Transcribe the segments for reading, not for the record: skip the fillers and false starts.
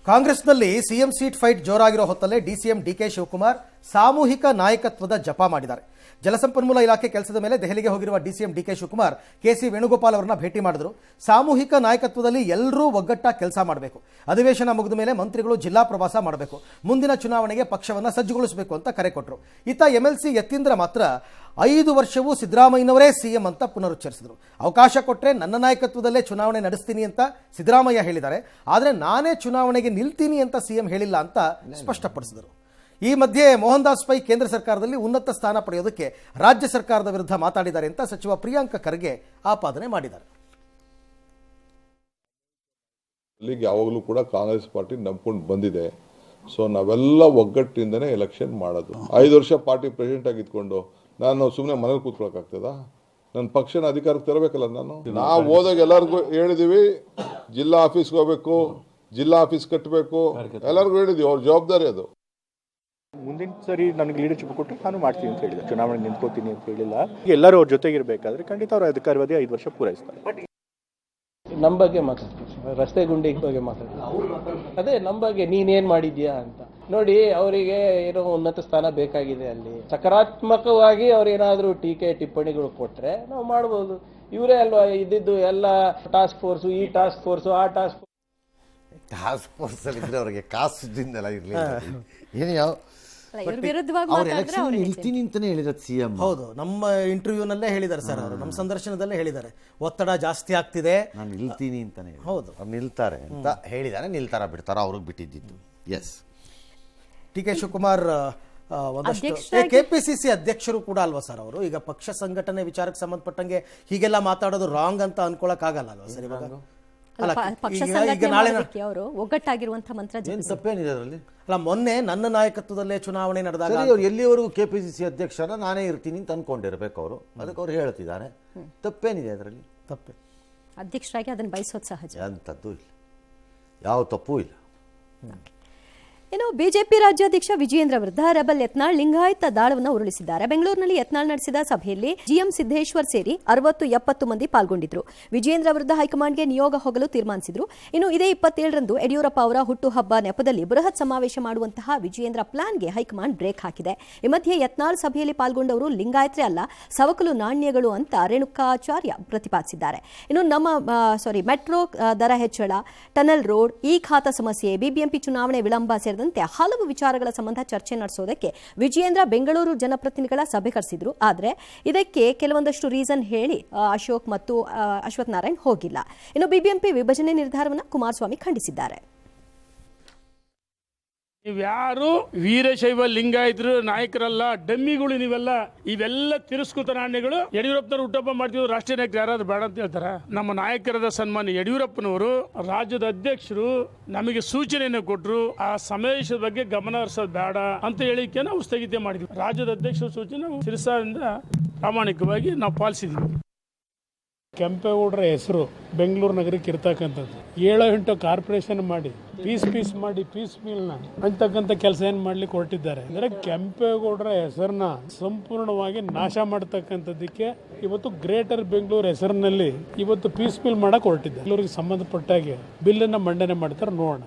ಕಾಂಗ್ರೆಸ್ನಲ್ಲಿ CM seat fight ಜೋರಾಗಿರೋ ಹೊತ್ತಲ್ಲೇ ಡಿಸಿಎಂ ಡಿಕೆ ಶಿವಕುಮಾರ್ ಸಾಮೂಹಿಕ ನಾಯಕತ್ವದ ಜಪ ಮಾಡಿದ್ದಾರೆ. ಜಲಸಂಪನ್ಮೂಲ ಇಲಾಖೆ ಕೆಲಸದ ಮೇಲೆ ದೆಹಲಿಗೆ ಹೋಗಿರುವ DCM DK Shivakumar KC Venugopal ಅವರನ್ನ ಭೇಟಿ ಮಾಡಿದ್ರು. ಸಾಮೂಹಿಕ ನಾಯಕತ್ವದಲ್ಲಿ ಎಲ್ಲರೂ ಒಗ್ಗಟ್ಟಾಗಿ ಕೆಲಸ ಮಾಡಬೇಕು, ಅಧಿವೇಶನ ಮುಗಿದ ಮೇಲೆ ಮಂತ್ರಿಗಳು ಜಿಲ್ಲಾ ಪ್ರವಾಸ ಮಾಡಬೇಕು, ಮುಂದಿನ ಚುನಾವಣೆಗೆ ಪಕ್ಷವನ್ನು ಸಜ್ಜುಗೊಳಿಸಬೇಕು ಅಂತ ಕರೆ ಕೊಟ್ಟರು. ಇತ್ತ ಎಂಎಲ್ಸಿ ಯತೀಂದ್ರ ಮಾತ್ರ 5 ವರ್ಷವೂ ಸಿದ್ದರಾಮಯ್ಯನವರೇ ಸಿಎಂ ಅಂತ ಪುನರುಚ್ಚರಿಸಿದರು. ಅವಕಾಶ ಕೊಟ್ಟರೆ ನನ್ನ ನಾಯಕತ್ವದಲ್ಲೇ ಚುನಾವಣೆ ನಡೆಸ್ತೀನಿ ಅಂತ ಸಿದ್ದರಾಮಯ್ಯ ಹೇಳಿದ್ದಾರೆ, ಆದರೆ ನಾನೇ ಚುನಾವಣೆಗೆ ನಿಲ್ತೀನಿ ಅಂತ ಸಿಎಂ ಹೇಳಿಲ್ಲ ಅಂತ ಸ್ಪಷ್ಟಪಡಿಸಿದರು. ಈ ಮಧ್ಯೆ ಮೋಹನ್ ದಾಸ್ ಪೈ ಕೇಂದ್ರ ಸರ್ಕಾರದಲ್ಲಿ ಉನ್ನತ ಸ್ಥಾನ ಪಡೆಯೋದಕ್ಕೆ ರಾಜ್ಯ ಸರ್ಕಾರದ ವಿರುದ್ಧ ಮಾತಾಡಿದ್ದಾರೆ ಅಂತ ಸಚಿವ ಪ್ರಿಯಾಂಕ ಖರ್ಗೆ ಆಪಾದನೆ ಮಾಡಿದ್ದಾರೆ. ಯಾವಾಗಲೂ ಕೂಡ ಕಾಂಗ್ರೆಸ್ ಪಾರ್ಟಿ ನಂಬ್ಕೊಂಡು ಬಂದಿದೆ. ಸೊ ನಾವೆಲ್ಲ ಒಗ್ಗಟ್ಟಿಂದನೇ ಎಲೆಕ್ಷನ್ ಮಾಡೋದು. 5 ವರ್ಷ ಪಾರ್ಟಿ ಪ್ರೆಸಿಡೆಂಟ್ ಆಗಿದ್ಕೊಂಡು ನಾನು ಸುಮ್ಮನೆ ಮನೇಲಿ ಕೂತ್ಕೊಳ್ಳೋಕ್ಕಾಗ್ತದ? ನನ್ನ ಪಕ್ಷನ ಅಧಿಕಾರಕ್ಕೆ ತರಬೇಕಲ್ಲ. ನಾವು ಹೋದಾಗ ಎಲ್ಲರಿಗೂ ಹೇಳಿದೀವಿ, ಜಿಲ್ಲಾ ಆಫೀಸ್ಗೆ ಹೋಗ್ಬೇಕು, ಜಿಲ್ಲಾ ಆಫೀಸ್ ಕಟ್ಟಬೇಕು, ಎಲ್ಲರಿಗೂ ಹೇಳಿದೀವಿ. ಅವ್ರ ಜವಾಬ್ದಾರಿ ಅದು. ಮುಂದಿನ ಸರಿ ನನಗೆ ಲೀಡರ್ಶಿಪ್ ಕೊಟ್ಟರೆ ನಾನು ಮಾಡ್ತೀನಿ ಅಂತ ಹೇಳಿಲ್ಲ, ಚುನಾವಣೆ ನಿಂತ್ಕೋತೀನಿ ಅಂತ ಹೇಳಿಲ್ಲ. ಎಲ್ಲರೂ ಅವ್ರ ಜೊತೆಗಿರಬೇಕಾದ್ರೆ ಖಂಡಿತ ಅವ್ರ ಅಧಿಕಾರವಾದಿ 5 ವರ್ಷ ಪೂರೈಸ್ತಾರೆ. ನಮ್ಮ ಬಗ್ಗೆ ಮಾತಾಡ್ತೀವಿ, ರಸ್ತೆ ಗುಂಡಿ ಬಗ್ಗೆ ಮಾತಾಡ್ತೀವಿ. ಅದೇ ನಮ್ಮ ಬಗ್ಗೆ ನೀನೇನ್ ಮಾಡಿದ್ಯಾ ಅಂತ ನೋಡಿ. ಅವರಿಗೆ ಏನೋ ಉನ್ನತ ಸ್ಥಾನ ಬೇಕಾಗಿದೆ, ಅಲ್ಲಿ ಸಕಾರಾತ್ಮಕವಾಗಿ ಅವ್ರೇನಾದ್ರೂ ಟೀಕೆ ಟಿಪ್ಪಣಿಗಳು ಕೊಟ್ರೆ ನಾವು ಮಾಡ್ಬೋದು. ಇವರೇ ಅಲ್ವಾ ಇದ್ದಿದ್ದು ಎಲ್ಲ ಟಾಸ್ಕ್ ಫೋರ್ಸು, ಈ ಟಾಸ್ಕ್ ಫೋರ್ಸು, ಆ ಟಾಸ್ಕ್ ಫೋರ್ಸ್ ಅಲ್ಲಿ ಇದ್ರೆ ಅವ್ರಿಗೆ ಕಾಸುದಿಂದೆಲ್ಲ ಇರ್ಲಿ. ಏನು ಯಾವ ನಿಲ್ತೀನಿ ಅಂತಾನೆ ಹೇಳಿರೋದು ಸಿಎಂ. ಹೌದು, ನಮ್ಮ ಇಂಟರ್ವ್ಯೂನಲ್ಲೇ ಹೇಳಿದ್ದಾರೆ ಸರ್, ಅವರು ನಮ್ಮ ಸಂದರ್ಶನದಲ್ಲೇ ಹೇಳಿದ್ದಾರೆ, ಒತ್ತಡ ಜಾಸ್ತಿ ಆಗ್ತಿದೆ, ನಾನು ನಿಲ್ತೀನಿ ಅಂತಾನೆ. ಹೌದು, ಅವ್ರು ನಿಲ್ತಾರೆ ಅಂತ ಹೇಳಿದಾರೆ. ನಿಲ್ತಾರ ಬಿಡ್ತಾರ ಅವ್ರಿಗೆ ಬಿಟ್ಟಿದ್ದು. ಎಸ್, ಡಿ ಕೆ ಶಿವಕುಮಾರ್ ಒಂದಷ್ಟು ಕೆಪಿಸಿಸಿ ಅಧ್ಯಕ್ಷರು ಕೂಡ ಅಲ್ವಾ ಸರ್ ಅವರು? ಈಗ ಪಕ್ಷ ಸಂಘಟನೆ ವಿಚಾರಕ್ಕೆ ಸಂಬಂಧಪಟ್ಟಂಗೆ ಹೀಗೆಲ್ಲ ಮಾತಾಡೋದು ರಾಂಗ್ ಅಂತ ಅನ್ಕೊಳಕ್ ಆಗಲ್ಲ ಅಲ್ವಾ ಸರ್? ಇವಾಗ ಅವರು ಒಗ್ಗಟ್ಟಾಗಿರುವಂತಹ ಮಂತ್ರ ತಪ್ಪೇನಿದೆ ಅದರಲ್ಲಿ? ಅಲ್ಲ, ಮೊನ್ನೆ ನನ್ನ ನಾಯಕತ್ವದಲ್ಲೇ ಚುನಾವಣೆ ನಡೆದಾಗ ಅವ್ರು ಎಲ್ಲಿವರೆಗೂ ಕೆಪಿಸಿಸಿ ಅಧ್ಯಕ್ಷರ ನಾನೇ ಇರ್ತೀನಿ ಅಂತ ಅನ್ಕೊಂಡಿರ್ಬೇಕು ಅವರು. ಅದಕ್ಕೆ ಅವ್ರು ಹೇಳ್ತಿದ್ದಾರೆ. ತಪ್ಪೇನಿದೆ ಅದರಲ್ಲಿ? ತಪ್ಪೆ. ಅಧ್ಯಕ್ಷರಾಗಿ ಅದನ್ನು ಬಯಸೋದು ಸಹಜ, ಅಂಥದ್ದು ಇಲ್ಲ, ಯಾವ ತಪ್ಪೂ ಇಲ್ಲ. ಇನ್ನು ಬಿಜೆಪಿ ರಾಜ್ಯಾಧ್ಯಕ್ಷ ವಿಜಯೇಂದ್ರ ವಿರುದ್ಧ ರೆಬಲ್ ಯತ್ನಾಳ್ ಲಿಂಗಾಯತ ದಾಳವನ್ನು ಉರುಳಿಸಿದ್ದಾರೆ. ಬೆಂಗಳೂರಿನಲ್ಲಿ ಯತ್ನಾಳ್ ನಡೆಸಿದ ಸಭೆಯಲ್ಲಿ ಜಿಎಂ ಸಿದ್ದೇಶ್ವರ್ ಸೇರಿ 60-70 ಮಂದಿ ಪಾಲ್ಗೊಂಡಿದ್ರು. ವಿಜಯೇಂದ್ರ ವಿರುದ್ಧ ಹೈಕಮಾಂಡ್ಗೆ ನಿಯೋಗ ಹೋಗಲು ತೀರ್ಮಾನಿಸಿದ್ರು. ಇನ್ನು ಇದೇ 27ರಂದು ಯಡಿಯೂರಪ್ಪ ಅವರ ಹುಟ್ಟುಹಬ್ಬ ನೆಪದಲ್ಲಿ ಬೃಹತ್ ಸಮಾವೇಶ ಮಾಡುವಂತಹ ವಿಜಯೇಂದ್ರ ಪ್ಲಾನ್ಗೆ ಹೈಕಮಾಂಡ್ ಬ್ರೇಕ್ ಹಾಕಿದೆ. ಈ ಮಧ್ಯೆ ಯತ್ನಾಳ್ ಸಭೆಯಲ್ಲಿ ಪಾಲ್ಗೊಂಡವರು ಲಿಂಗಾಯತ್ರೆ ಅಲ್ಲ, ಸವಕಲು ನಾಣ್ಯಗಳು ಅಂತ ರೇಣುಕಾಚಾರ್ಯ ಪ್ರತಿಪಾದಿಸಿದ್ದಾರೆ. ಇನ್ನು ಮೆಟ್ರೋ ದರ ಹೆಚ್ಚಳ, ಟನಲ್ ರೋಡ್, ಈ ಖಾತಾ ಸಮಸ್ಯೆ, ಬಿಬಿಎಂಪಿ ಚುನಾವಣೆ ವಿಳಂಬ ಸೇರಿದಂತೆ ಹಲವು ವಿಚಾರಗಳ ಸಂಬಂಧ ಚರ್ಚೆ ನಡೆಸೋದಕ್ಕೆ ವಿಜಯೇಂದ್ರ ಬೆಂಗಳೂರು ಜನಪ್ರತಿನಿಧಿಗಳ ಸಭೆ ಕರೆಸಿದ್ರು. ಆದರೆ ಇದಕ್ಕೆ ಕೆಲವೊಂದಷ್ಟು ರೀಸನ್ ಹೇಳಿ ಅಶೋಕ್ ಮತ್ತು ಅಶ್ವಥ್ ನಾರಾಯಣ್ ಹೋಗಿಲ್ಲ. ಇನ್ನು ಬಿಬಿಎಂಪಿ ವಿಭಜನೆ ನಿರ್ಧಾರವನ್ನು ಕುಮಾರಸ್ವಾಮಿ ಖಂಡಿಸಿದ್ದಾರೆ. ನೀವ್ಯಾರು ವೀರಶೈವ ಲಿಂಗಾಯತರು ನಾಯಕರಲ್ಲ, ಡಮ್ಮಿಗಳು ನೀವೆಲ್ಲ. ಇವೆಲ್ಲ ತಿರಸ್ಕೃತ ನಾಣ್ಯಗಳು. ಯಡಿಯೂರಪ್ಪನವರು ಹುಟ್ಟುಹಬ್ಬ ಮಾಡ್ತಿದ್ರು, ರಾಷ್ಟ್ರೀಯ ನಾಯಕರು ಯಾರಾದ್ರೂ ಬೇಡ ಅಂತ ಹೇಳ್ತಾರ? ನಮ್ಮ ನಾಯಕರಾದ ಸನ್ಮಾನ್ಯ ಯಡಿಯೂರಪ್ಪನವರು ರಾಜ್ಯದ ಅಧ್ಯಕ್ಷರು ನಮಗೆ ಸೂಚನೆಯನ್ನು ಕೊಟ್ಟರು, ಆ ಸಮಾವೇಶದ ಬಗ್ಗೆ ಗಮನ ಹರಿಸೋದು ಬೇಡ ಅಂತ ಹೇಳಿಕೆ ನಾವು ಸ್ಥಗಿತ ಮಾಡಿದ್ವಿ. ರಾಜ್ಯದ ಅಧ್ಯಕ್ಷರ ಸೂಚನೆ ಶಿರಸಾದಿಂದ ಪ್ರಾಮಾಣಿಕವಾಗಿ ನಾವು ಪಾಲಿಸಿದ್ವಿ. ಕೆಂಪೇಗೌಡರ ಹೆಸರು ಬೆಂಗಳೂರು ನಗರಕ್ಕೆ ಇರ್ತಕ್ಕಂಥದ್ದು 7-8 ಕಾರ್ಪೊರೇಷನ್ ಮಾಡಿ ಪೀಸ್ ಮಾಡಿ ಪೀಸ್ ಮಿಲ್ನ ಅಂತಕ್ಕಂಥ ಕೆಲಸ ಏನು ಮಾಡ್ಲಿಕ್ಕೆ ಹೊರಟಿದ್ದಾರೆ ಅಂದರೆ ಕೆಂಪೇಗೌಡರ ಹೆಸರನ್ನ ಸಂಪೂರ್ಣವಾಗಿ ನಾಶ ಮಾಡ್ತಕ್ಕಂಥದ್ದಕ್ಕೆ ಇವತ್ತು ಗ್ರೇಟರ್ ಬೆಂಗಳೂರು ಹೆಸರಿನಲ್ಲಿ ಇವತ್ತು ಪೀಸ್ ಮಿಲ್ ಮಾಡಕ್ಕೆ ಹೊರಟಿದ್ದಾರೆ. ಬೆಂಗಳೂರಿಗೆ ಸಂಬಂಧಪಟ್ಟಾಗೆ ಬಿಲ್ಲನ್ನು ಮಂಡನೆ ಮಾಡ್ತಾರೆ, ನೋಡೋಣ.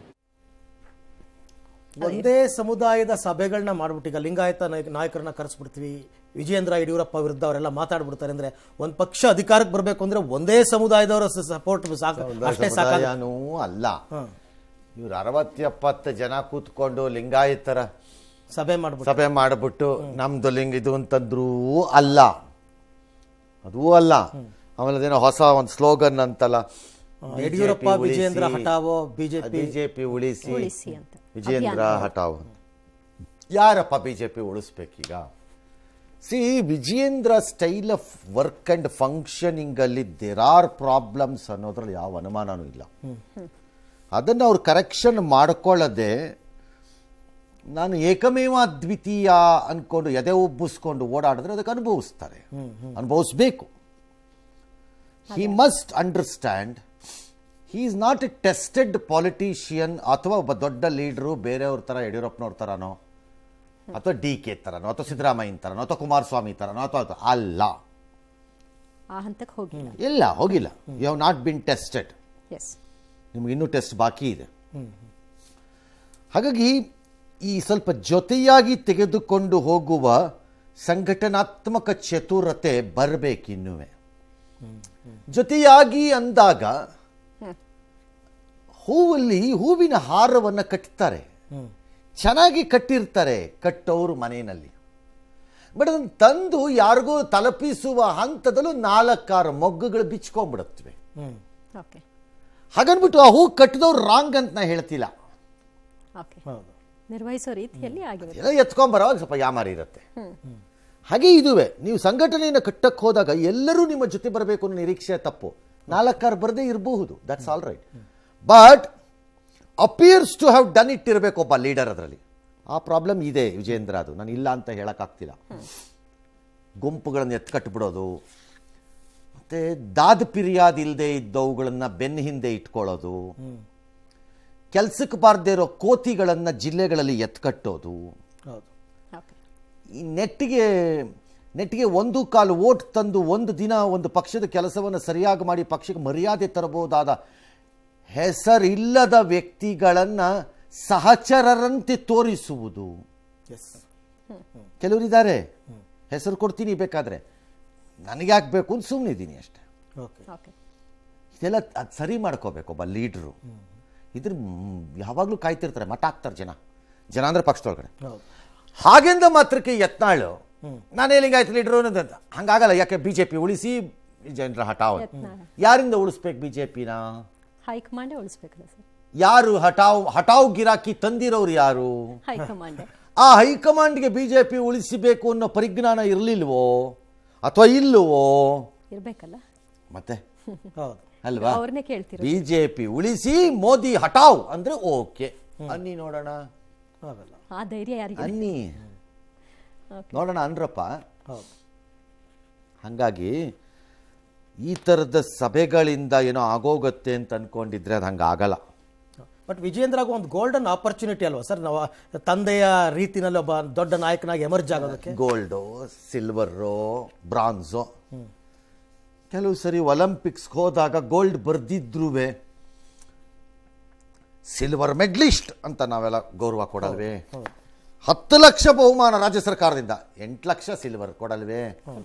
ಒಂದೇ ಸಮುದಾಯದ ಸಭೆಗಳನ್ನ ಮಾಡ್ಬಿಟ್ಟು ಈಗ ಲಿಂಗಾಯತ ನಾಯಕರನ್ನ ಕರೆಸ್ಬಿಡ್ತೀವಿ, ವಿಜಯೇಂದ್ರ ಯಡಿಯೂರಪ್ಪ ವಿರುದ್ಧ ಅವರೆಲ್ಲ ಮಾತಾಡ್ಬಿಡ್ತಾರೆ ಅಂದ್ರೆ ಒಂದು ಪಕ್ಷ ಅಧಿಕಾರಕ್ಕೆ ಬರಬೇಕು ಅಂದ್ರೆ ಒಂದೇ ಸಮುದಾಯದವರ ಸಪೋರ್ಟ್ ಸಮುದಾಯನೂ ಅಲ್ಲ. ಇವ್ರು 60-70 ಜನ ಕೂತ್ಕೊಂಡು ಲಿಂಗಾಯತರ ಸಭೆ ಮಾಡ್ಬಿಟ್ಟು ನಮ್ದು ಲಿಂಗ ಇದು ಅಂತಂದ್ರೂ ಅಲ್ಲ, ಅದೂ ಅಲ್ಲ. ಆಮೇಲೆ ಅದೇನೋ ಹೊಸ ಒಂದು ಸ್ಲೋಗನ್ ಅಂತಲ್ಲ, ಯಡಿಯೂರಪ್ಪ ವಿಜಯೇಂದ್ರ ಹಟಾವೋ, ಬಿಜೆಪಿ ಉಳಿಸಿ ವಿಜಯೇಂದ್ರ ಹಟಾವೋ. ಯಾರಪ್ಪ ಬಿಜೆಪಿ ಉಳಿಸ್ಬೇಕೀಗ? Vijayendra style of work and functioning ಅಲ್ಲಿ ದೇರ್ ಆರ್ ಪ್ರಾಬ್ಲಮ್ಸ್ ಅನ್ನೋದ್ರಲ್ಲಿ ಯಾವ ಅನುಮಾನನೂ ಇಲ್ಲ. ಅದನ್ನು ಅವ್ರು ಕರೆಕ್ಷನ್ ಮಾಡ್ಕೊಳ್ಳದೆ ನಾನು ಏಕಮೇವ ಅದ್ವಿತೀಯ ಅನ್ಕೊಂಡು ಎದೆ ಉಬ್ಬಿಸ್ಕೊಂಡು ಓಡಾಡಿದ್ರೆ ಅದಕ್ಕೆ ಅನುಭವಿಸ್ಬೇಕು. He must understand he is not a tested politician ಅಥವಾ ಒಬ್ಬ ದೊಡ್ಡ ಲೀಡರು ಬೇರೆಯವ್ರ ಥರ ಯಡಿಯೂರಪ್ಪನವ್ರ ಥರನೋ ಅಥವಾ ಡಿ ಕೆ ಥರನೋ ಅಥವಾ ಸಿದ್ದರಾಮಯ್ಯನ ಥರನೋ ಅಥವಾ ಕುಮಾರಸ್ವಾಮಿ ಥರನೋ ಅಥವಾ ಅಲ್ಲ. ಇಲ್ಲ, ಹೋಗಿಲ್ಲ. You have not been tested. ನಿಮ್ಗೆ ಇನ್ನೂ ಟೆಸ್ಟ್ ಬಾಕಿ ಇದೆ. ಹಾಗಾಗಿ ಈ ಸ್ವಲ್ಪ ಜೊತೆಯಾಗಿ ತೆಗೆದುಕೊಂಡು ಹೋಗುವ ಸಂಘಟನಾತ್ಮಕ ಚತುರತೆ ಬರಬೇಕಿನ್ನುವೆ. ಜೊತೆಯಾಗಿ ಅಂದಾಗ ಹೂವಿನ ಹಾರವನ್ನು ಕಟ್ತಾರೆ, ಚೆನ್ನಾಗಿ ಕಟ್ಟಿರ್ತಾರೆ ಕಟ್ಟೋರು ಮನೆಯಲ್ಲಿ. ಬಟ್ ಅದನ್ನು ತಂದು ಯಾರಿಗೂ ತಲುಪಿಸುವ ಹಂತದಲ್ಲೂ 4-6 ಮೊಗ್ಗುಗಳು ಬಿಚ್ಕೊಂಡ್ಬಿಡುತ್ತವೆ. ಓಕೆ ಹಾಗನ್ಬಿಟ್ಟು ಆ ಹೂ ಕಟ್ಟಿದವ್ರು ರಾಂಗ್ ಅಂತ ನಾ ಹೇಳ್ತಿಲ್ಲ, ಓಕೆ ನಿರ್ವಹಿಸೋ ರೀತಿಯಲ್ಲಿ ಆಗಿರುತ್ತೆ. ಎಲ್ಲ ಎತ್ಕೊಂಬರೋವಾಗ ಸ್ವಲ್ಪ ಯಾಮಾರಿ ಇರುತ್ತೆ. ಹಾಗೆ ಇದುವೆ, ನೀವು ಸಂಘಟನೆಯನ್ನು ಕಟ್ಟಕ್ಕೆ ಹೋದಾಗ ಎಲ್ಲರೂ ನಿಮ್ಮ ಜೊತೆ ಬರಬೇಕು ಅನ್ನೋ ನಿರೀಕ್ಷೆ ತಪ್ಪು. 4-6 ಬರದೇ ಇರಬಹುದು, that's all right. But appears to have done it ಇರಬೇಕು ಒಬ್ಬ ಲೀಡರ್. ಅದರಲ್ಲಿ ಆ ಪ್ರಾಬ್ಲಮ್ ಇದೆ ವಿಜೇಂದ್ರ, ಅದು ನಾನು ಇಲ್ಲ ಅಂತ ಹೇಳೋಕ್ಕಾಗ್ತಿಲ್ಲ. ಗುಂಪುಗಳನ್ನು ಎತ್ಕಟ್ಬಿಡೋದು, ಮತ್ತು ದಾದ ಪಿರಿಯಾದ ಇಲ್ಲದೆ ಇದ್ದವುಗಳನ್ನು ಬೆನ್ನ ಹಿಂದೆ ಇಟ್ಕೊಳ್ಳೋದು, ಕೆಲಸಕ್ಕೆ ಬಾರದೇ ಇರೋ ಕೋತಿಗಳನ್ನು ಜಿಲ್ಲೆಗಳಲ್ಲಿ ಎತ್ಕಟ್ಟೋದು, ಈ ನೆಟ್ಟಿಗೆ 1 ವೋಟ್ ತಂದು ಒಂದು ದಿನ ಒಂದು ಪಕ್ಷದ ಕೆಲಸವನ್ನು ಸರಿಯಾಗಿ ಮಾಡಿ ಪಕ್ಷಕ್ಕೆ ಮರ್ಯಾದೆ ತರಬಹುದಾದ ಹೆಸರಿಲ್ಲದ ವ್ಯಕ್ತಿಗಳನ್ನು ಸಹಚರರಂತೆ ತೋರಿಸುವುದು. ಕೆಲವರಿದ್ದಾರೆ, ಹೆಸರು ಕೊಡ್ತೀನಿ ಬೇಕಾದರೆ, ನನಗೆ ಯಾಕಬೇಕು ಅಂತ ಸುಮ್ಮನೆ ಇದ್ದೀನಿ ಅಷ್ಟೆ. ಇದೆಲ್ಲ ಅದು ಸರಿ ಮಾಡ್ಕೋಬೇಕು ಒಬ್ಬ ಲೀಡ್ರು. ಇದ್ರ ಯಾವಾಗಲೂ ಕಾಯ್ತಿರ್ತಾರೆ, ಮತ ಹಾಕ್ತಾರೆ ಜನ ಅಂದರೆ ಪಕ್ಷದೊಳಗಡೆ. ಹಾಗೆಂದ ಮಾತ್ರಕ್ಕೆ ಯತ್ನಾಳು ನಾನೇ ಲಿಂಗಾಯತ್ ಲೀಡ್ರು ಅನ್ನೋದಂತ ಹಂಗಾಗಲ್ಲ. ಯಾಕೆ BJP ಉಳಿಸಿ ಜನರ ಹಠಾವ್, ಯಾರಿಂದ ಉಳಿಸ್ಬೇಕು BJPನ? ಹೈಕಮಾಂಡೇ ಉಳಿಸ್ಬೇಕಲ್ಲ ಸರ್. ಯಾರು ಹಠಾವ್ ಗಿರಾಕಿ ತಂದಿರೋರು ಯಾರು? ಹೈಕಮಾಂಡ್. ಆ ಹೈಕಮಾಂಡ್ಗೆ BJP ಉಳಿಸಬೇಕು ಅನ್ನೋ ಪರಿಜ್ಞಾನ ಇರಲಿಲ್ವೋ ಅಥವಾ ಇಲ್ಲವೋ? ಇರ್ಬೇಕಲ್ಲ ಮತ್ತೆ ಅಲ್ವಾ? ಅವ್ರನ್ನೇ ಕೇಳ್ತೀರ. BJP ಉಳಿಸಿ ಮೋದಿ ಹಠಾವ್ ಅಂದ್ರೆ ಓಕೆ ಅನ್ನಿ ನೋಡೋಣ. ಆ ಧೈರ್ಯ ಯಾರಿಗೆ? ಅನ್ನಿ ನೋಡೋಣ ಅನ್ರಪ್ಪ. ಹಾಗಾಗಿ ಈ ಥರದ ಸಭೆಗಳಿಂದ ಏನೋ ಆಗೋಗುತ್ತೆ ಅಂತ ಅನ್ಕೊಂಡಿದ್ರೆ ಅದು ಹಂಗಾಗಲ್ಲ. ಬಟ್ ವಿಜೇಂದ್ರಾಗ ಒಂದು ಗೋಲ್ಡನ್ ಆಪರ್ಚುನಿಟಿ ಅಲ್ವಾ ಸರ್, ನಾವು ತಂದೆಯ ರೀತಿನಲ್ಲಿ ಒಬ್ಬ ದೊಡ್ಡ ನಾಯಕನಾಗಿ ಎಮರ್ಜ್ ಆಗೋದಕ್ಕೆ. Gold, silver, bronze. ಕೆಲವು ಸರಿ ಒಲಿಂಪಿಕ್ಸ್ಗೆ ಹೋದಾಗ ಗೋಲ್ಡ್ ಬರ್ದಿದ್ರೂ ಸಿಲ್ವರ್ ಮೆಡ್ಲಿಸ್ಟ್ ಅಂತ ನಾವೆಲ್ಲ ಗೌರವ ಕೊಡಲ್ವೇ? 10 ಲಕ್ಷ ಬಹುಮಾನ ರಾಜ್ಯ ಸರ್ಕಾರದಿಂದ, 8 ಲಕ್ಷ ಸಿಲ್ವರ್ ಕೊಡಲ್ವೇ?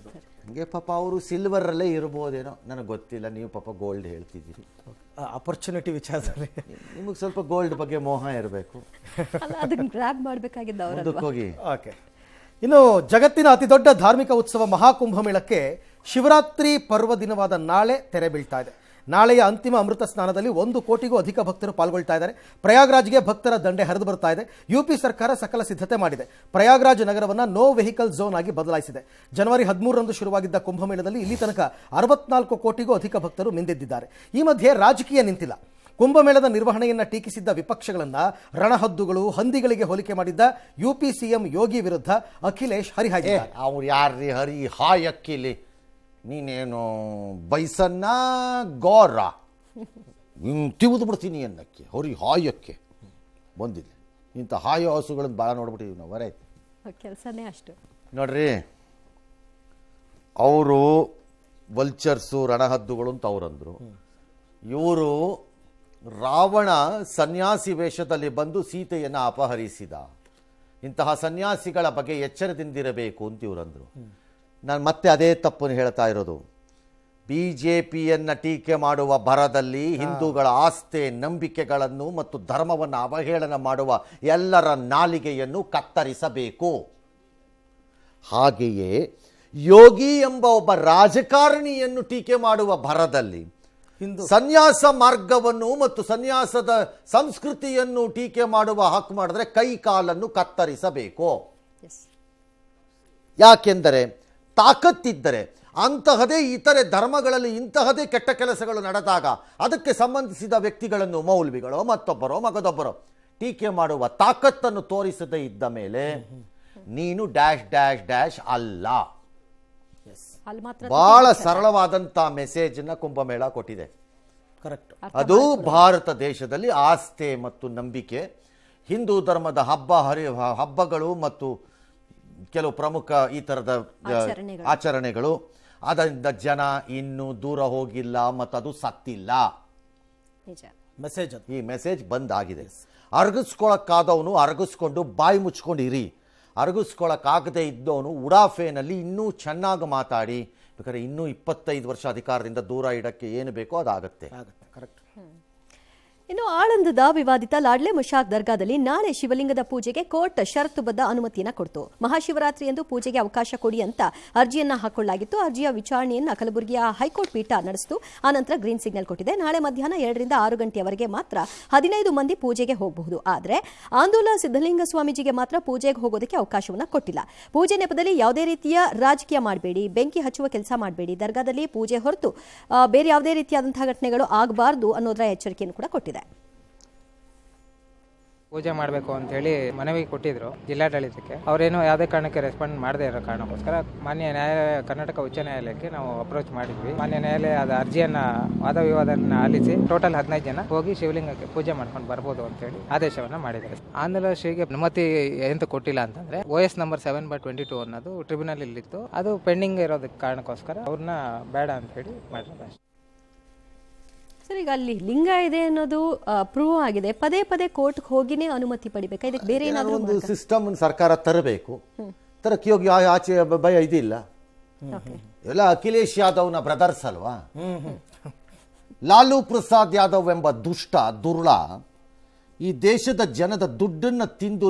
ಹಂಗೆ ಪಾಪ ಅವರು ಸಿಲ್ವರಲ್ಲೇ ಇರ್ಬೋದೇನೋ, ನನಗೆ ಗೊತ್ತಿಲ್ಲ. ನೀವು ಪಾಪ ಗೋಲ್ಡ್ ಹೇಳ್ತಿದ್ದೀರಿ. ಆಪರ್ಚುನಿಟಿ ವಿಚಾರದಲ್ಲಿ ನಿಮಗೆ ಸ್ವಲ್ಪ ಗೋಲ್ಡ್ ಬಗ್ಗೆ ಮೋಹ ಇರಬೇಕು. ಅದನ್ನ ಗ್ರ್ಯಾಬ್ ಮಾಡಬೇಕಾಗಿದ್ದು ಹೋಗಿ. ಓಕೆ, ಇನ್ನು ಜಗತ್ತಿನ ಅತಿ ದೊಡ್ಡ ಧಾರ್ಮಿಕ ಉತ್ಸವ ಮಹಾಕುಂಭಮೇಳಕ್ಕೆ ಶಿವರಾತ್ರಿ ಪರ್ವ ದಿನವಾದ ನಾಳೆ ತೆರೆ ಬೀಳ್ತಾ ಇದೆ. ನಾಳೆಯ ಅಂತಿಮ ಅಮೃತ ಸ್ನಾನದಲ್ಲಿ 1 ಕೋಟಿಗೂ ಅಧಿಕ ಭಕ್ತರು ಪಾಲ್ಗೊಳ್ತಾ ಇದ್ದಾರೆ. ಪ್ರಯಾಗ್ರಾಜ್ಗೆ ಭಕ್ತರ ದಂಡೆ ಹರಿದು ಬರ್ತಾ ಇದೆ. UP ಸರ್ಕಾರ ಸಕಲ ಸಿದ್ಧತೆ ಮಾಡಿದೆ. ಪ್ರಯಾಗ್ರಾಜ್ ನಗರವನ್ನು ನೋ ವೆಹಿಕಲ್ ಝೋನ್ ಆಗಿ ಬದಲಾಯಿಸಿದೆ. ಜನವರಿ 13ರಂದು ಶುರುವಾಗಿದ್ದ ಕುಂಭಮೇಳದಲ್ಲಿ ಇಲ್ಲಿ ತನಕ 64 ಕೋಟಿಗೂ ಅಧಿಕ ಭಕ್ತರು ಮಿಂದೆದ್ದಿದ್ದಾರೆ. ಈ ಮಧ್ಯೆ ರಾಜಕೀಯ ನಿಂತಿಲ್ಲ. ಕುಂಭಮೇಳದ ನಿರ್ವಹಣೆಯನ್ನು ಟೀಕಿಸಿದ್ದ ವಿಪಕ್ಷಗಳನ್ನು ರಣಹದ್ದುಗಳು, ಹಂದಿಗಳಿಗೆ ಹೋಲಿಕೆ ಮಾಡಿದ್ದ UP CM ಯೋಗಿ ವಿರುದ್ಧ ಅಖಿಲೇಶ್ ಹರಿಹಾಯ್ದಿದ್ದಾರೆ. ಅವ್ರು ಯಾರ್ರಿ ಹರಿ ಹಾಯ್ ಅಕ್ಕಿಲಿ? ನೀನೇನು ಬೈಸನ್ನ ಗೋರ ತಿವಿದು ಬಿಡ್ತೀನಿ ಅನ್ನಕ್ಕೆ, ಅವ್ರಿಗೆ ಹಾಯಕ್ಕೆ ಬಂದಿಲ್ಲ. ಇಂಥ ಹಾಯ ಹಸುಗಳನ್ನು ಭಾಳ ನೋಡ್ಬಿಟ್ಟಿದ್ದೀವಿ ನಾವು. ಬರೈತಿ ಕೆಲಸನೇ ಅಷ್ಟು ನೋಡ್ರಿ. ಅವರು ವಲ್ಚರ್ಸು, ರಣಹದ್ದುಗಳು ಅಂತ ಅವರಂದರು. ಇವರು ರಾವಣ ಸನ್ಯಾಸಿ ವೇಷದಲ್ಲಿ ಬಂದು ಸೀತೆಯನ್ನು ಅಪಹರಿಸಿದ. ಇಂತಹ ಸನ್ಯಾಸಿಗಳ ಬಗ್ಗೆ ಎಚ್ಚರದಿಂದಿರಬೇಕು ಅಂತ ಇವರಂದರು. ನಾನು ಮತ್ತೆ ಅದೇ ತಪ್ಪನ್ನು ಹೇಳ್ತಾ ಇರೋದು. BJPಯನ್ನು ಟೀಕೆ ಮಾಡುವ ಭರದಲ್ಲಿ ಹಿಂದೂಗಳ ಆಸ್ತೆ, ನಂಬಿಕೆಗಳನ್ನು ಮತ್ತು ಧರ್ಮವನ್ನು ಅವಹೇಳನ ಮಾಡುವ ಎಲ್ಲರ ನಾಲಿಗೆಯನ್ನು ಕತ್ತರಿಸಬೇಕು. ಹಾಗೆಯೇ ಯೋಗಿ ಎಂಬ ಒಬ್ಬ ರಾಜಕಾರಣಿಯನ್ನು ಟೀಕೆ ಮಾಡುವ ಭರದಲ್ಲಿ ಸನ್ಯಾಸ ಮಾರ್ಗವನ್ನು ಮತ್ತು ಸನ್ಯಾಸದ ಸಂಸ್ಕೃತಿಯನ್ನು ಟೀಕೆ ಮಾಡುವ ಹಕ್ಕು ಮಾಡಿದ್ರೆ ಕೈ ಕಾಲನ್ನು ಕತ್ತರಿಸಬೇಕು. ಯಾಕೆಂದರೆ ತಾಕತ್ತಿದ್ದರೆ ಅಂತಹದೇ ಇತರೆ ಧರ್ಮಗಳಲ್ಲಿ ಇಂತಹದೇ ಕೆಟ್ಟ ಕೆಲಸಗಳು ನಡೆದಾಗ ಅದಕ್ಕೆ ಸಂಬಂಧಿಸಿದ ವ್ಯಕ್ತಿಗಳನ್ನು ಮೌಲ್ವಿಗಳೋ ಮತ್ತೊಬ್ಬರೋ ಮಗದೊಬ್ಬರೋ ಟೀಕೆ ಮಾಡುವ ತಾಕತ್ತನ್ನು ತೋರಿಸದೇ ಇದ್ದ ಮೇಲೆ ನೀನು ಡ್ಯಾಶ್ ಡ್ಯಾಶ್ ಡ್ಯಾಶ್ ಅಲ್ಲ. ಬಹಳ ಸರಳವಾದಂಥ ಮೆಸೇಜನ್ನು ಕುಂಭಮೇಳ ಕೊಟ್ಟಿದೆ. ಕರೆಕ್ಟ್. ಅದು ಭಾರತ ದೇಶದಲ್ಲಿ ಆಸ್ಥೆ ಮತ್ತು ನಂಬಿಕೆ, ಹಿಂದೂ ಧರ್ಮದ ಹಬ್ಬಗಳು ಮತ್ತು ಕೆಲವು ಪ್ರಮುಖ ಈ ಥರದ ಆಚರಣೆಗಳು, ಅದರಿಂದ ಜನ ಇನ್ನೂ ದೂರ ಹೋಗಿಲ್ಲ ಮತ್ತು ಅದು ಸತ್ತಿಲ್ಲ. ಮೆಸೇಜ್, ಈ ಮೆಸೇಜ್ ಬಂದಾಗಿದೆ. ಅರಗಿಸ್ಕೊಳಕ್ಕಾದವನು ಅರಗಿಸ್ಕೊಂಡು ಬಾಯಿ ಮುಚ್ಕೊಂಡು ಇರಿ, ಅರಗಿಸ್ಕೊಳಕ್ಕಾಗದೇ ಇದ್ದವನು ಉಡಾಫೆನಲ್ಲಿ ಇನ್ನೂ ಚೆನ್ನಾಗಿ ಮಾತಾಡಿ ಬೇಕಾದ್ರೆ ಇನ್ನೂ 25 ವರ್ಷ ಅಧಿಕಾರದಿಂದ ದೂರ ಇಡಕ್ಕೆ ಏನು ಬೇಕೋ ಅದಾಗತ್ತೆ. ಕರೆಕ್ಟ್. ಇನ್ನು ಆಳಂದದ ವಿವಾದಿತ ಲಾಡ್ಲೆ ಮುಷಾಕ್ ದರ್ಗಾದಲ್ಲಿ ನಾಳೆ ಶಿವಲಿಂಗದ ಪೂಜೆಗೆ ಕೋರ್ಟ್ ಷರತ್ತುಬದ್ಧ ಅನುಮತಿಯನ್ನ ಕೊಡ್ತು. ಮಹಾಶಿವರಾತ್ರಿಯಂದು ಪೂಜೆಗೆ ಅವಕಾಶ ಕೊಡಿ ಅಂತ ಅರ್ಜಿಯನ್ನ ಹಾಕೊಳ್ಳಲಾಗಿತ್ತು. ಅರ್ಜಿಯ ವಿಚಾರಣೆಯನ್ನ ಕಲಬುರಗಿಯ ಹೈಕೋರ್ಟ್ ಪೀಠ ನಡೆಸಿತು. ಆನಂತರ ಗ್ರೀನ್ ಸಿಗ್ನಲ್ ಕೊಟ್ಟಿದೆ. ನಾಳೆ ಮಧ್ಯಾಹ್ನ 2 ರಿಂದ 6 ಗಂಟೆಯವರೆಗೆ ಮಾತ್ರ 15 ಮಂದಿ ಪೂಜೆಗೆ ಹೋಗಬಹುದು. ಆದರೆ ಆಂದೋಲ ಸಿದ್ದಲಿಂಗ ಸ್ವಾಮೀಜಿಗೆ ಮಾತ್ರ ಪೂಜೆಗೆ ಹೋಗೋದಕ್ಕೆ ಅವಕಾಶವನ್ನ ಕೊಟ್ಟಿಲ್ಲ. ಪೂಜೆ ನೆಪದಲ್ಲಿ ಯಾವುದೇ ರೀತಿಯ ರಾಜಕೀಯ ಮಾಡಬೇಡಿ, ಬೆಂಕಿ ಹಚ್ಚುವ ಕೆಲಸ ಮಾಡಬೇಡಿ, ದರ್ಗಾದಲ್ಲಿ ಪೂಜೆ ಹೊರತು ಬೇರೆ ಯಾವುದೇ ರೀತಿಯಾದಂತಹ ಘಟನೆಗಳು ಆಗಬಾರದು ಅನ್ನೋದರ ಎಚ್ಚರಿಕೆಯನ್ನು ಕೂಡ ಕೊಟ್ಟಿದೆ. ಪೂಜೆ ಮಾಡಬೇಕು ಅಂತ ಹೇಳಿ ಮನವಿ ಕೊಟ್ಟಿದ್ರು ಜಿಲ್ಲಾಡಳಿತಕ್ಕೆ. ಅವರೇನು ಯಾವುದೇ ಕಾರಣಕ್ಕೆ ರೆಸ್ಪಾಂಡ್ ಮಾಡದೇ ಇರೋ ಕಾರಣಕ್ಕೋಸ್ಕರ ಮಾನ್ಯ ನ್ಯಾಯಾಲಯ, ಕರ್ನಾಟಕ ಉಚ್ಚ ನ್ಯಾಯಾಲಯಕ್ಕೆ ನಾವು ಅಪ್ರೋಚ್ ಮಾಡಿದ್ವಿ. ಮಾನ್ಯ ನ್ಯಾಯಾಲಯ ಅದ ಅರ್ಜಿಯನ್ನ, ವಾದ ವಿವಾದನ ಆಲಿಸಿ ಟೋಟಲ್ 15 ಜನ ಹೋಗಿ ಶಿವಲಿಂಗಕ್ಕೆ ಪೂಜೆ ಮಾಡ್ಕೊಂಡು ಬರ್ಬೋದು ಅಂತ ಹೇಳಿ ಆದೇಶವನ್ನ ಮಾಡಿದ್ದಾರೆ. ಆಂದೋಲನ ಶ್ರೀಗೆ ಅನುಮತಿ ಎಂತ ಕೊಟ್ಟಿಲ್ಲ ಅಂತಂದ್ರೆ OS ನಂಬರ್ 7/22 ಅನ್ನೋದು ಟ್ರಿಬ್ಯುನಲ್ ಇಲ್ಲಿತ್ತು. ಅದು ಪೆಂಡಿಂಗ್ ಇರೋದಕ್ಕೆ ಕಾರಣಕ್ಕೋಸ್ಕರ ಅವ್ರನ್ನ ಬೇಡ ಅಂತ ಹೇಳಿ ಮಾಡಿರೋದು ಅಷ್ಟೇ. ಸರ್, ಈಗ ಅಲ್ಲಿ ಲಿಂಗ ಇದೆ ಅನ್ನೋದು ಪ್ರೂವ್ ಆಗಿದೆ. ಪದೇ ಪದೇ ಕೋರ್ಟ್ಗೆ ಹೋಗಿನೇ ಅನುಮತಿ ಪಡಿಬೇಕಾ? ಇದಕ್ಕೆ ಬೇರೆ ಏನಾದರೂ ಒಂದು ಸಿಸ್ಟಮ್ ಸರ್ಕಾರ ತರಬೇಕು. ತರಕ್ಕೆ ಹೋಗಿ ಆಚೆ ಭಯ ಇದಿಲ್ಲ. ಎಲ್ಲ ಅಖಿಲೇಶ್ ಯಾದವ್ನ ಬ್ರದರ್ಸ್ ಅಲ್ವಾ? ಲಾಲೂ ಪ್ರಸಾದ್ ಯಾದವ್ ಎಂಬ ದುಷ್ಟ ದುರ್ಳ ಈ ದೇಶದ ಜನದ ದುಡ್ಡನ್ನ ತಿಂದು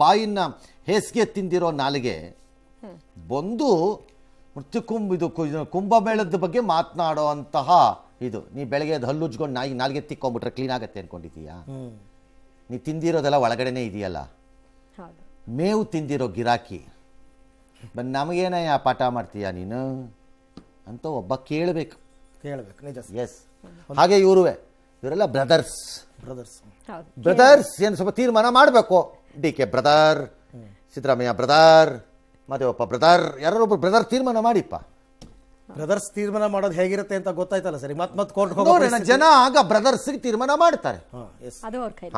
ಬಾಯಿನ ಹೇಸಿಗೆ ತಿಂದಿರೋ ನಾಲಿಗೆ ಬಂದು ಕುಂಭಮೇಳದ ಬಗ್ಗೆ ಮಾತನಾಡೋ ಅಂತಹ ಇದು. ನೀ ಬೆಳಗ್ಗೆ ಅದು ಹಲ್ಲುಜ್ಕೊಂಡು ನಾಲಿಗೆ ತಿಕ್ಕೊಂಡ್ಬಿಟ್ರೆ ಕ್ಲೀನ್ ಆಗತ್ತೆ ಅನ್ಕೊಂಡಿದ್ದೀಯಾ? ನೀ ತಿಂದಿರೋದೆಲ್ಲ ಒಳಗಡೆನೇ ಇದೆಯಲ್ಲ, ಮೇವು ತಿಂದಿರೋ ಗಿರಾಕಿ. ಬಂದು ನಮಗೇನಯ್ಯ ಪಾಠ ಮಾಡ್ತೀಯಾ ನೀನು ಅಂತ ಒಬ್ಬ ಕೇಳಬೇಕು. ನಿಜ. ಎಸ್, ಹಾಗೆ ಇವರೆಲ್ಲ ಬ್ರದರ್ಸ್. ಏನು ಸ್ವಲ್ಪ ತೀರ್ಮಾನ ಮಾಡಬೇಕು. DK brother, Siddaramaiah brother, Mahadevappa brother, ಯಾರೊಬ್ಬರು ಬ್ರದರ್ ತೀರ್ಮಾನ ಮಾಡಿಪ್ಪ. ಬ್ರದರ್ಸ್ ತೀರ್ಮಾನ ಮಾಡೋದು ಹೇಗಿರುತ್ತೆ ಅಂತ ಗೊತ್ತಾಯ್ತಲ್ಲ ಸರಿ. ಮತ್ತೆ ಕೋರ್ಟ್ ಹೋಗೋಣ. ಜನ ಆಗ ಬ್ರದರ್ಸ್ ತೀರ್ಮಾನ ಮಾಡ್ತಾರೆ. ಅದು ಅವ್ರ ಕೈ.